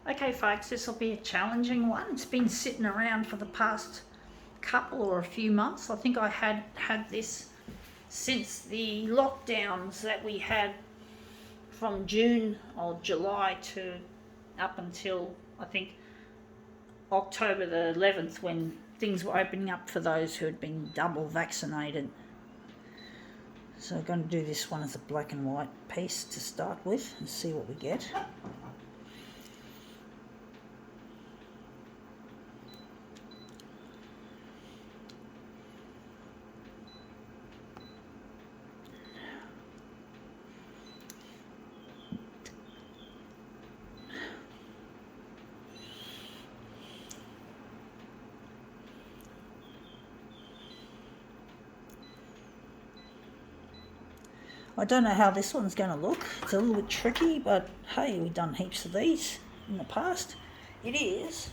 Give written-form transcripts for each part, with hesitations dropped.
Okay folks, this will be a challenging one. It's been sitting around for the past couple or a few months. I think I had this since the lockdowns that we had from June or July to up until I think October the 11th, when things were opening up for those who had been double vaccinated. So I'm going to do this one as a black and white piece to start with and see what we get. I don't know how this one's going to look. It's a little bit tricky, but hey, we've done heaps of these in the past. It is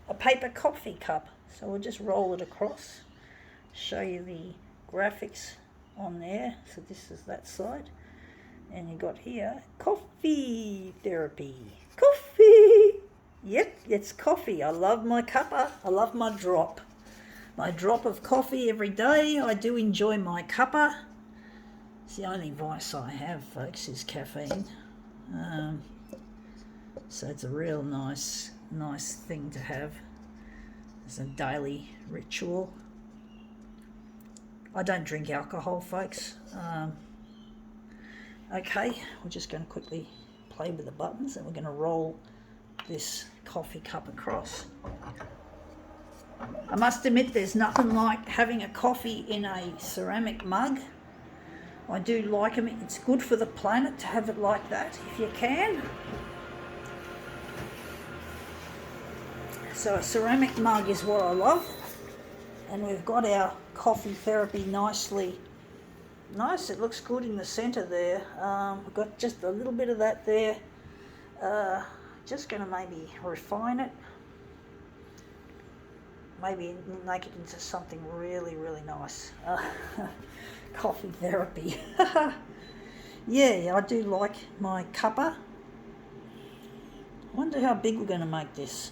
a paper coffee cup. So we'll just roll it across, show you the graphics on there. So this is that side. And you got here, coffee therapy. Coffee! Yep, it's coffee. I love my cuppa. I love my drop. My drop of coffee every day. I do enjoy my cuppa. It's the only vice I have, folks, is caffeine. So it's a real nice thing to have as a daily ritual. I don't drink alcohol, folks. Okay, we're just going to quickly play with the buttons and we're going to roll this coffee cup across. I must admit there's nothing like having a coffee in a ceramic mug. I do like them. It's good for the planet to have it like that if you can. So a ceramic mug is what I love. And we've got our coffee therapy nicely. Nice, it looks good in the centre there. We've got just a little bit of that there. Just going to maybe refine it. Maybe make it into something really, really nice. Coffee therapy. Yeah, I do like my cuppa. I wonder how big we're going to make this.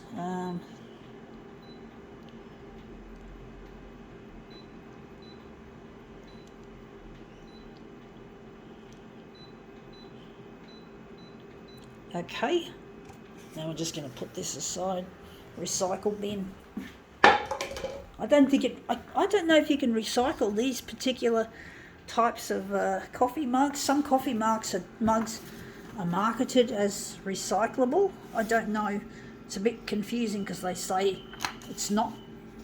Okay, now we're just going to put this aside. Recycle bin. I don't know if you can recycle these particular types of coffee mugs. Some coffee mugs are marketed as recyclable. I don't know. It's a bit confusing because they say it's not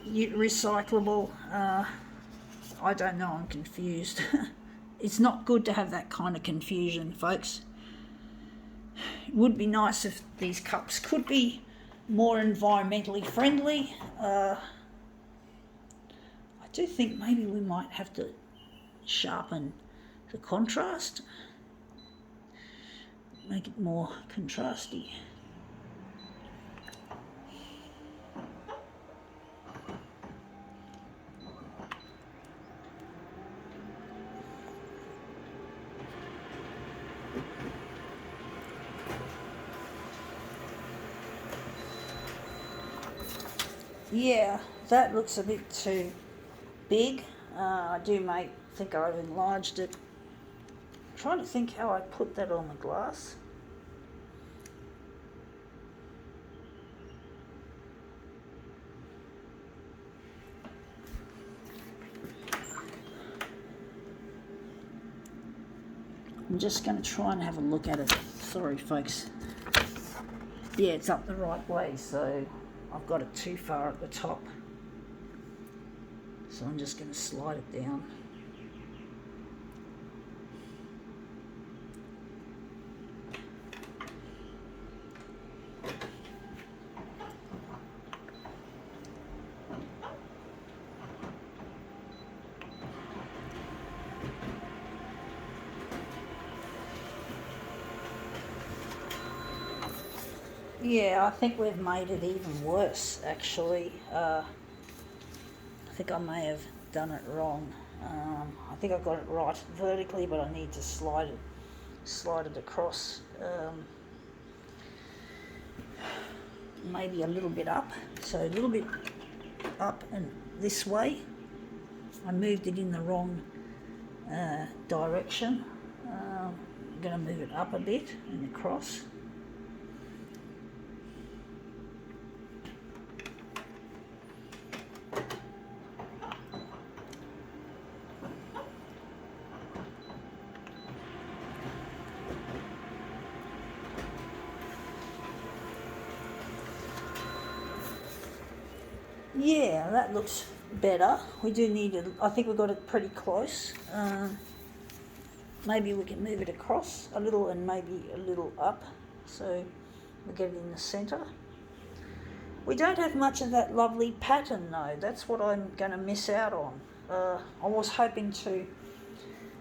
recyclable. I don't know. I'm confused. It's not good to have that kind of confusion, folks. It would be nice if these cups could be more environmentally friendly. I do think maybe we might have to sharpen the contrast, make it more contrasty. Yeah, that looks a bit too big. I think I've enlarged it. I'm trying to think how I put that on the glass. I'm just going to try and have a look at it. Sorry, folks. Yeah, it's up the right way, so I've got it too far at the top. So I'm just going to slide it down. Yeah, I think we've made it even worse, actually. I think I may have done it wrong. I think I got it right vertically, but I need to slide it across. maybe a little bit up. So a little bit up and this way. I moved it in the wrong direction. I'm going to move it up a bit and across. Yeah, that looks better. We do need it. I think we got it pretty close. Maybe we can move it across a little and maybe a little up, so we get it in the centre. We don't have much of that lovely pattern though. That's what I'm going to miss out on. I was hoping to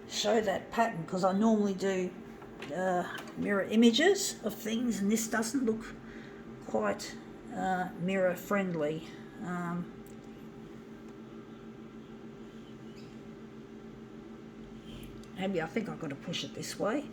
show that pattern because I normally do mirror images of things, and this doesn't look quite mirror friendly. Maybe I think I've got to push it this way.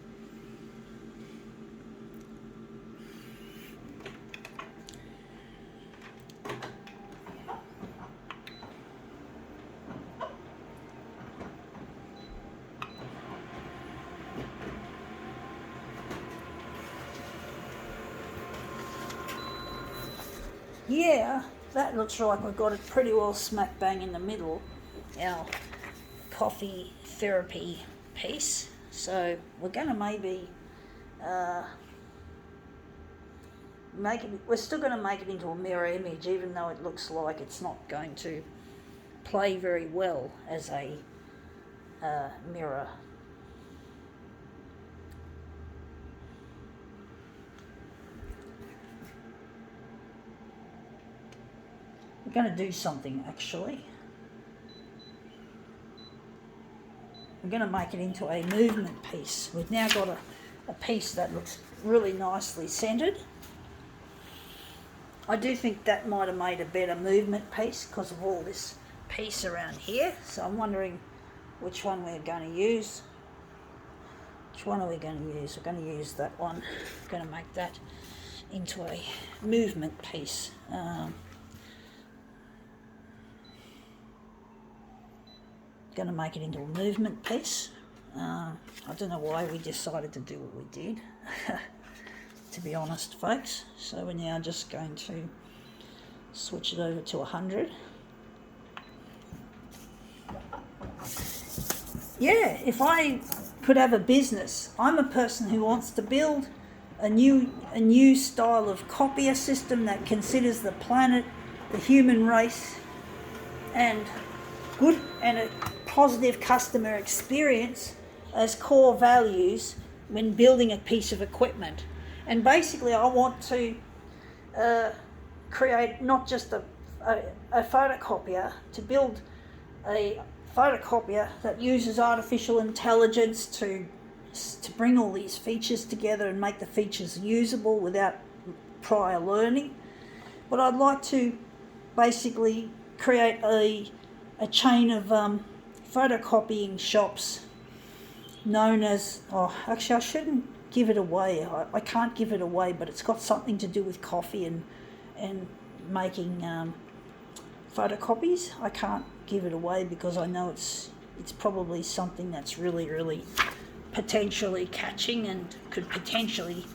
Yeah, that looks like we've got it pretty well smack bang in the middle, our coffee therapy piece. So we're going to maybe make it, we're still going to make it into a mirror image, even though it looks like it's not going to play very well as a mirror. We're going to do something actually. We're going to make it into a movement piece. We've now got a piece that looks really nicely centered. I do think that might have made a better movement piece because of all this piece around here. So I'm wondering which one we're going to use. Which one are we going to use? We're going to use that one. We're going to make that into a movement piece. Going to make it into a movement piece. I don't know why we decided to do what we did, to be honest, folks. So we're now just going to switch it over to 100. Yeah, if I could have a business, I'm a person who wants to build a new style of copier system that considers the planet, the human race, and good and a positive customer experience as core values when building a piece of equipment. And basically I want to create not just a photocopier, to build a photocopier that uses artificial intelligence to bring all these features together and make the features usable without prior learning. But I'd like to basically create a chain of photocopying shops known as, actually I shouldn't give it away. I can't give it away, but it's got something to do with coffee and making photocopies. I can't give it away because I know it's probably something that's really, really potentially catching and could potentially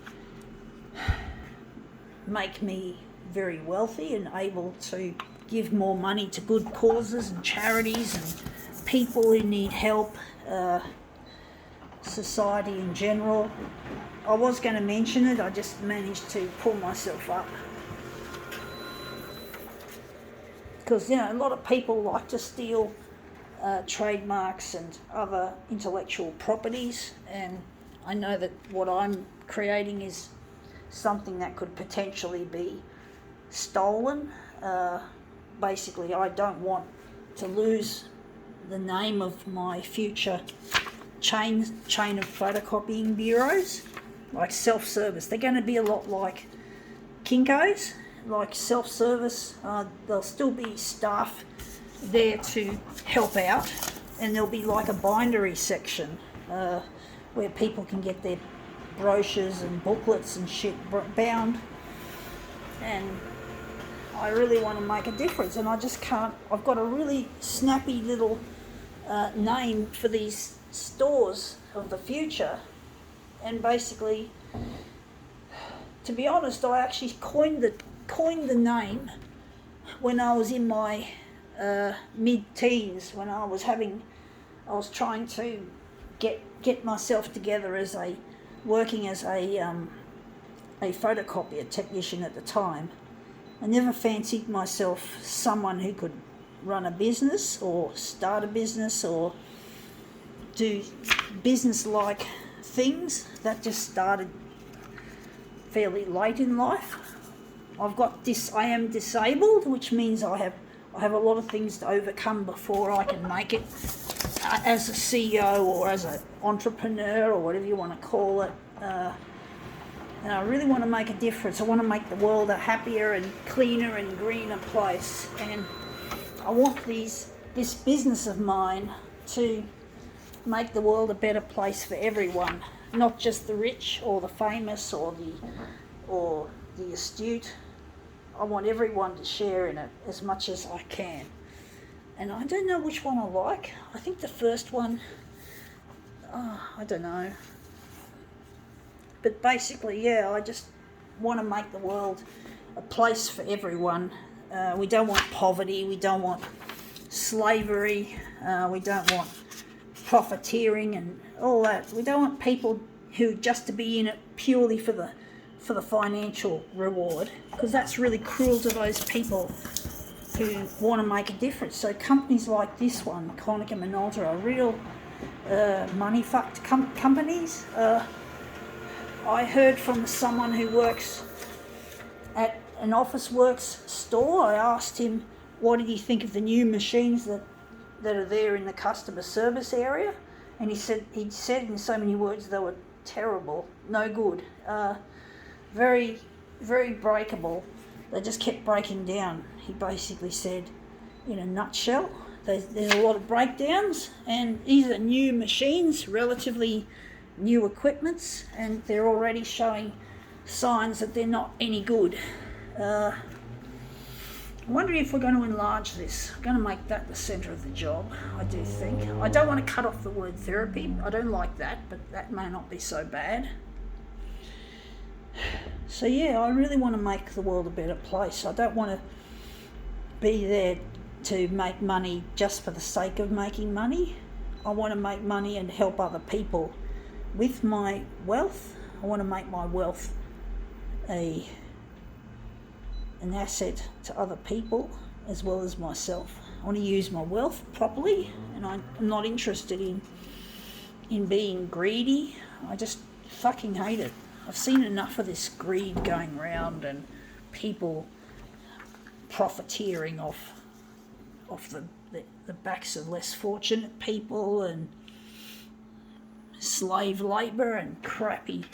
make me very wealthy and able to give more money to good causes and charities and people who need help, society in general. I was going to mention it, I just managed to pull myself up. Because, a lot of people like to steal trademarks and other intellectual properties, and I know that what I'm creating is something that could potentially be stolen. Basically, I don't want to lose the name of my future chain of photocopying bureaus, like self-service. They're going to be a lot like Kinko's, like self-service. There'll still be staff there to help out, and there'll be like a bindery section where people can get their brochures and booklets and shit bound. and I really want to make a difference, and I just can't. I've got a really snappy little name for these stores of the future, and basically, to be honest, I actually coined the name when I was in my mid-teens, when I was trying to get myself together as working as a photocopier technician at the time. I never fancied myself someone who could run a business or start a business or do business-like things. That just started fairly late in life. I am disabled, which means I have a lot of things to overcome before I can make it as a CEO or as an entrepreneur or whatever you want to call it. And I really want to make a difference. I want to make the world a happier and cleaner and greener place. And I want this business of mine to make the world a better place for everyone, not just the rich or the famous or the astute. I want everyone to share in it as much as I can. And I don't know which one I like. I think the first one, I don't know. But basically, yeah, I just want to make the world a place for everyone. We don't want poverty, we don't want slavery, we don't want profiteering and all that. We don't want people who just to be in it purely for the financial reward, because that's really cruel to those people who want to make a difference. So companies like this one, Konica Minolta, are real money-fucked companies. I heard from someone who works at an Officeworks store. I asked him what did he think of the new machines that are there in the customer service area, and he said in so many words they were terrible, no good, very, very breakable. They just kept breaking down. He basically said, in a nutshell, there's a lot of breakdowns, and these are new machines, relatively new equipments, and they're already showing signs that they're not any good. I'm wondering if we're going to enlarge this. I'm going to make that the centre of the job, I do think. I don't want to cut off the word therapy. I don't like that, but that may not be so bad. So yeah, I really want to make the world a better place. I don't want to be there to make money just for the sake of making money. I want to make money and help other people with my wealth. I want to make my wealth an asset to other people as well as myself. I want to use my wealth properly, and I'm not interested in being greedy. I just fucking hate it. I've seen enough of this greed going round and people profiteering off the backs of less fortunate people, and slave labour and crappy,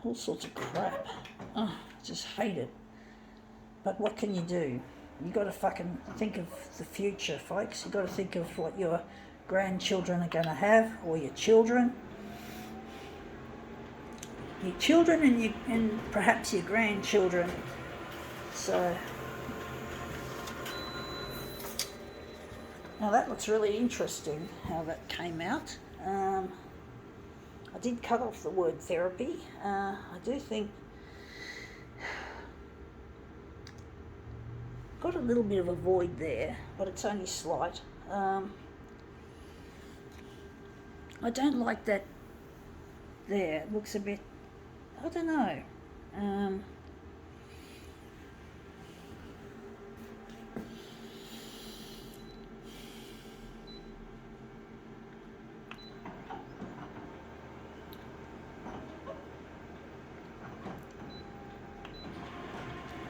all sorts of crap. I just hate it. But what can you do? You got to fucking think of the future, folks. You got to think of what your grandchildren are going to have, or your children. Your children and perhaps your grandchildren. So now that looks really interesting how that came out. I did cut off the word therapy. I do think got a little bit of a void there, but it's only slight. I don't like that there. It looks a bit, I don't know.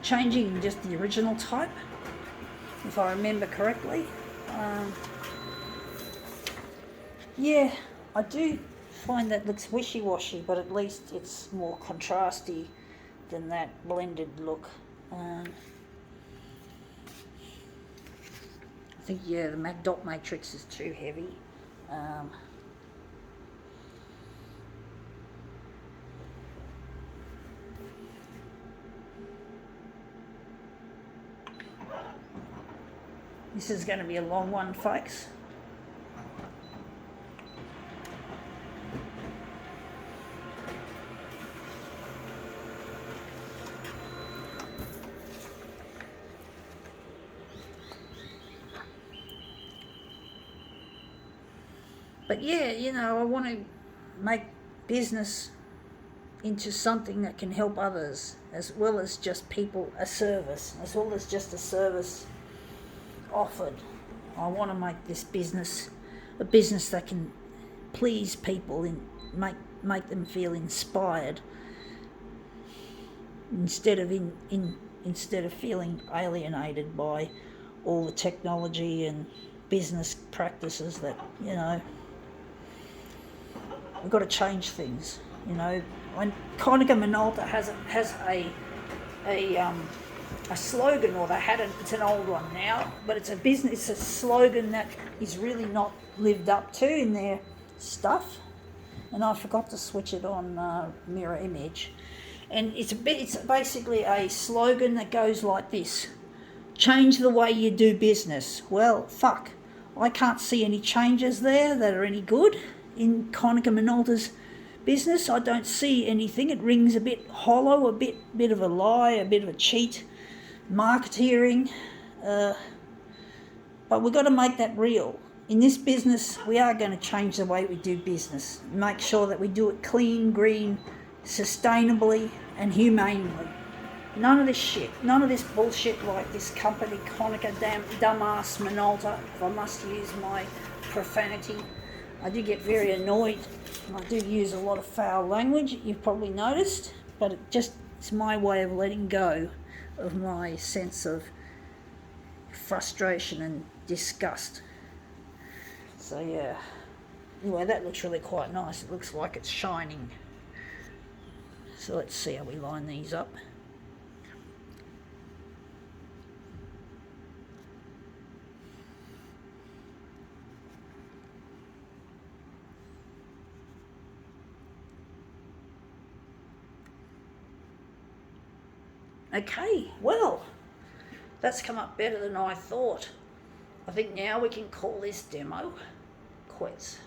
Changing just the original type, if I remember correctly. Yeah, I do find that looks wishy-washy, but at least it's more contrasty than that blended look. I think, yeah, the dot matrix is too heavy. This is going to be a long one, folks. But yeah, you know, I want to make business into something that can help others, as well as just people, a service, as well as just a service offered. I want to make this business a business that can please people and make them feel inspired instead of feeling alienated by all the technology and business practices that, you know, we've got to change things. You know, when Konica Minolta has a slogan, or they had it. It's an old one now, but it's a slogan that is really not lived up to in their stuff. And I forgot to switch it on mirror image. And it's basically a slogan that goes like this: change the way you do business. Well, fuck, I can't see any changes there that are any good in Konica Minolta's business. I don't see anything. It rings a bit hollow, a bit of a lie, a bit of a cheat, marketeering. But we've got to make that real. In this business, we are going to change the way we do business. Make sure that we do it clean, green, sustainably and humanely. None of this shit, none of this bullshit like this company, Konica dumbass Minolta, if I must use my profanity. I do get very annoyed. I do use a lot of foul language, you've probably noticed, but it's my way of letting go of my sense of frustration and disgust. So yeah, anyway, that looks really quite nice. It looks like it's shining. So let's see how we line these up. Okay, well, that's come up better than I thought. I think now we can call this demo quits.